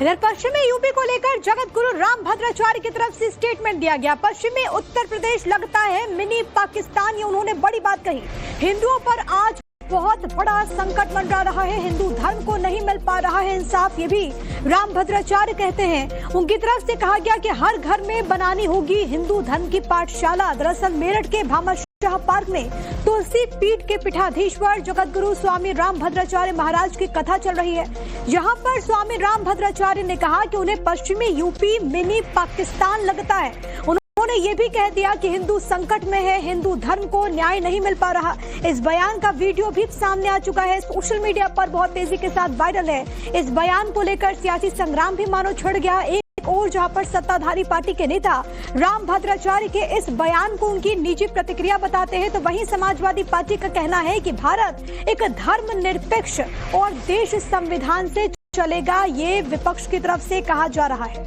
इधर पश्चिमी यूपी को लेकर जगत गुरु रामभद्राचार्य की तरफ से स्टेटमेंट दिया गया। पश्चिमी उत्तर प्रदेश लगता है मिनी पाकिस्तान, ये उन्होंने बड़ी बात कही। हिंदुओं पर आज बहुत बड़ा संकट मंडरा रहा है, हिंदू धर्म को नहीं मिल पा रहा है इंसाफ, ये भी रामभद्राचार्य कहते हैं। उनकी तरफ से कहा गया कि हर घर में बनानी होगी हिंदू धर्म की पाठशाला। दरअसल मेरठ के भामाशाह पार्क में तुलसी पीठ के पीठाधीश्वर जगत गुरु स्वामी रामभद्राचार्य महाराज की कथा चल रही है। यहाँ पर स्वामी रामभद्राचार्य ने कहा कि उन्हें पश्चिमी यूपी मिनी पाकिस्तान लगता है। उन्होंने ये भी कह दिया कि हिंदू संकट में है, हिंदू धर्म को न्याय नहीं मिल पा रहा। इस बयान का वीडियो भी सामने आ चुका है, सोशल मीडिया पर बहुत तेजी के साथ वायरल है। इस बयान को लेकर सियासी संग्राम भी मानो छिड़ गया। एक और जहां पर सत्ताधारी पार्टी के नेता रामभद्राचार्य के इस बयान को उनकी निजी प्रतिक्रिया बताते हैं, तो वहीं समाजवादी पार्टी का कहना है कि भारत एक धर्मनिरपेक्ष और देश संविधान से चलेगा, ये विपक्ष की तरफ से कहा जा रहा है।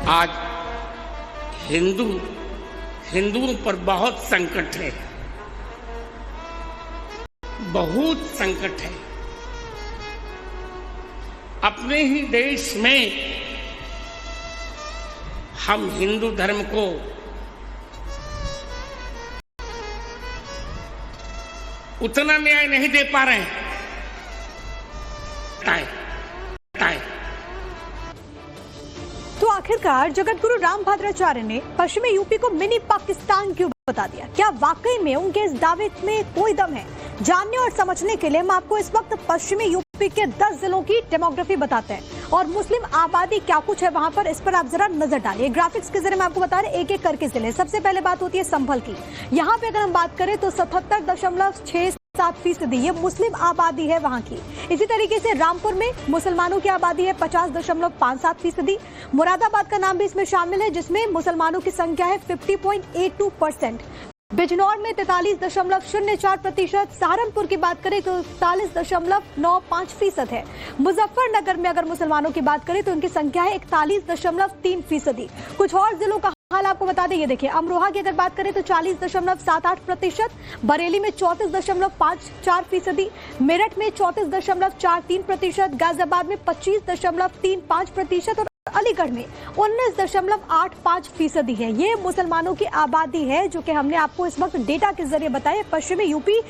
आज हिंदुओं पर बहुत संकट है, बहुत संकट है। अपने ही देश में हम हिंदू धर्म को उतना न्याय नहीं दे पा रहे हैं। तो आखिरकार जगत गुरु रामभद्राचार्य ने पश्चिमी यूपी को मिनी पाकिस्तान क्यों बता दिया? क्या वाकई में उनके इस दावे में कोई दम है? जानने और समझने के लिए हम आपको इस वक्त पश्चिमी यूपी के 10 जिलों की डेमोग्राफी बताते हैं और मुस्लिम आबादी क्या कुछ है वहां पर, इस पर आप जरा नजर डालिए। ग्राफिक्स के जरिए मैं आपको बता रहे एक एक करके जिले। सबसे पहले बात होती है संभल की। यहाँ पे अगर हम बात करें तो 77.67% ये मुस्लिम आबादी है वहां की। इसी तरीके से रामपुर में मुसलमानों की आबादी है 50.57%। मुरादाबाद का नाम भी इसमें शामिल है जिसमें मुसलमानों की संख्या है 50.82%। बिजनौर में 43.04%। सहारनपुर की बात करें तो 41.95% है। मुजफ्फरनगर में अगर मुसलमानों की बात करें तो उनकी संख्या है 41.3%। कुछ और जिलों का हाल आपको बता दें, ये देखिए अमरोहा की अगर बात करें तो 40.78%, बरेली में 34.54%, मेरठ में 34.43%, गाजियाबाद में 25.35% और अलीगढ़ में 19.85% है। ये मुसलमानों की आबादी है जो कि हमने आपको इस वक्त डेटा के जरिए बताया। पश्चिमी यूपी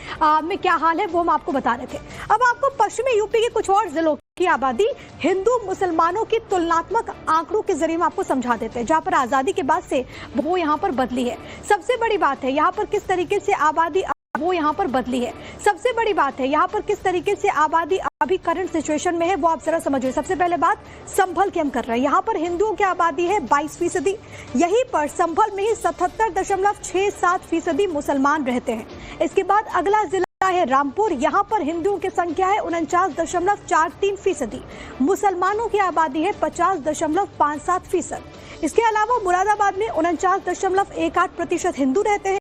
में क्या हाल है वो हम आपको बता रहे थे। अब आपको पश्चिमी यूपी के कुछ और जिलों की आबादी हिंदू मुसलमानों की तुलनात्मक आंकड़ों के जरिए हम आपको समझा देते हैं, जहां पर आजादी के बाद से वो यहाँ पर बदली है। सबसे बड़ी बात है यहाँ पर किस तरीके से आबादी वो यहाँ पर बदली है। सबसे बड़ी बात है यहाँ पर किस तरीके से आबादी अभी करंट सिचुएशन में है वो आप जरा समझिए। सबसे पहले बात संभल की हम कर रहे हैं। यहाँ पर हिंदुओं की आबादी है 22%। यहीं पर संभल में ही 77.67% मुसलमान रहते हैं। इसके बाद अगला जिला है रामपुर। यहाँ पर हिंदुओं की संख्या है 49.43%। मुसलमानों की आबादी है 50.57%। इसके अलावा मुरादाबाद में 49.18% हिंदू रहते हैं।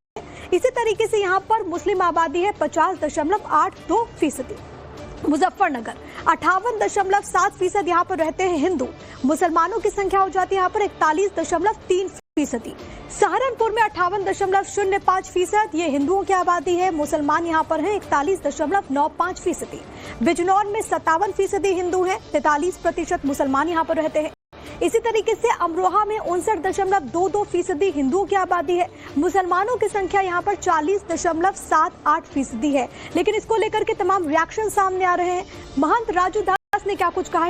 इसी तरीके से यहाँ पर मुस्लिम आबादी है 50.82%। मुजफ्फरनगर 58.7% यहाँ पर रहते हैं हिंदू। मुसलमानों की संख्या हो जाती है यहाँ पर 41.3%। सहारनपुर में 58.05% ये हिंदुओं की आबादी है। मुसलमान यहाँ पर हैं 41.95%। बिजनौर में 57% हिंदू हैं, 43% मुसलमान यहाँ पर रहते हैं। इसी तरीके से अमरोहा में 59.22% हिंदुओं की आबादी है। मुसलमानों की संख्या यहाँ पर 40.78% है। लेकिन इसको लेकर के तमाम रिएक्शन सामने आ रहे हैं। महंत राजू दास ने क्या कुछ कहा है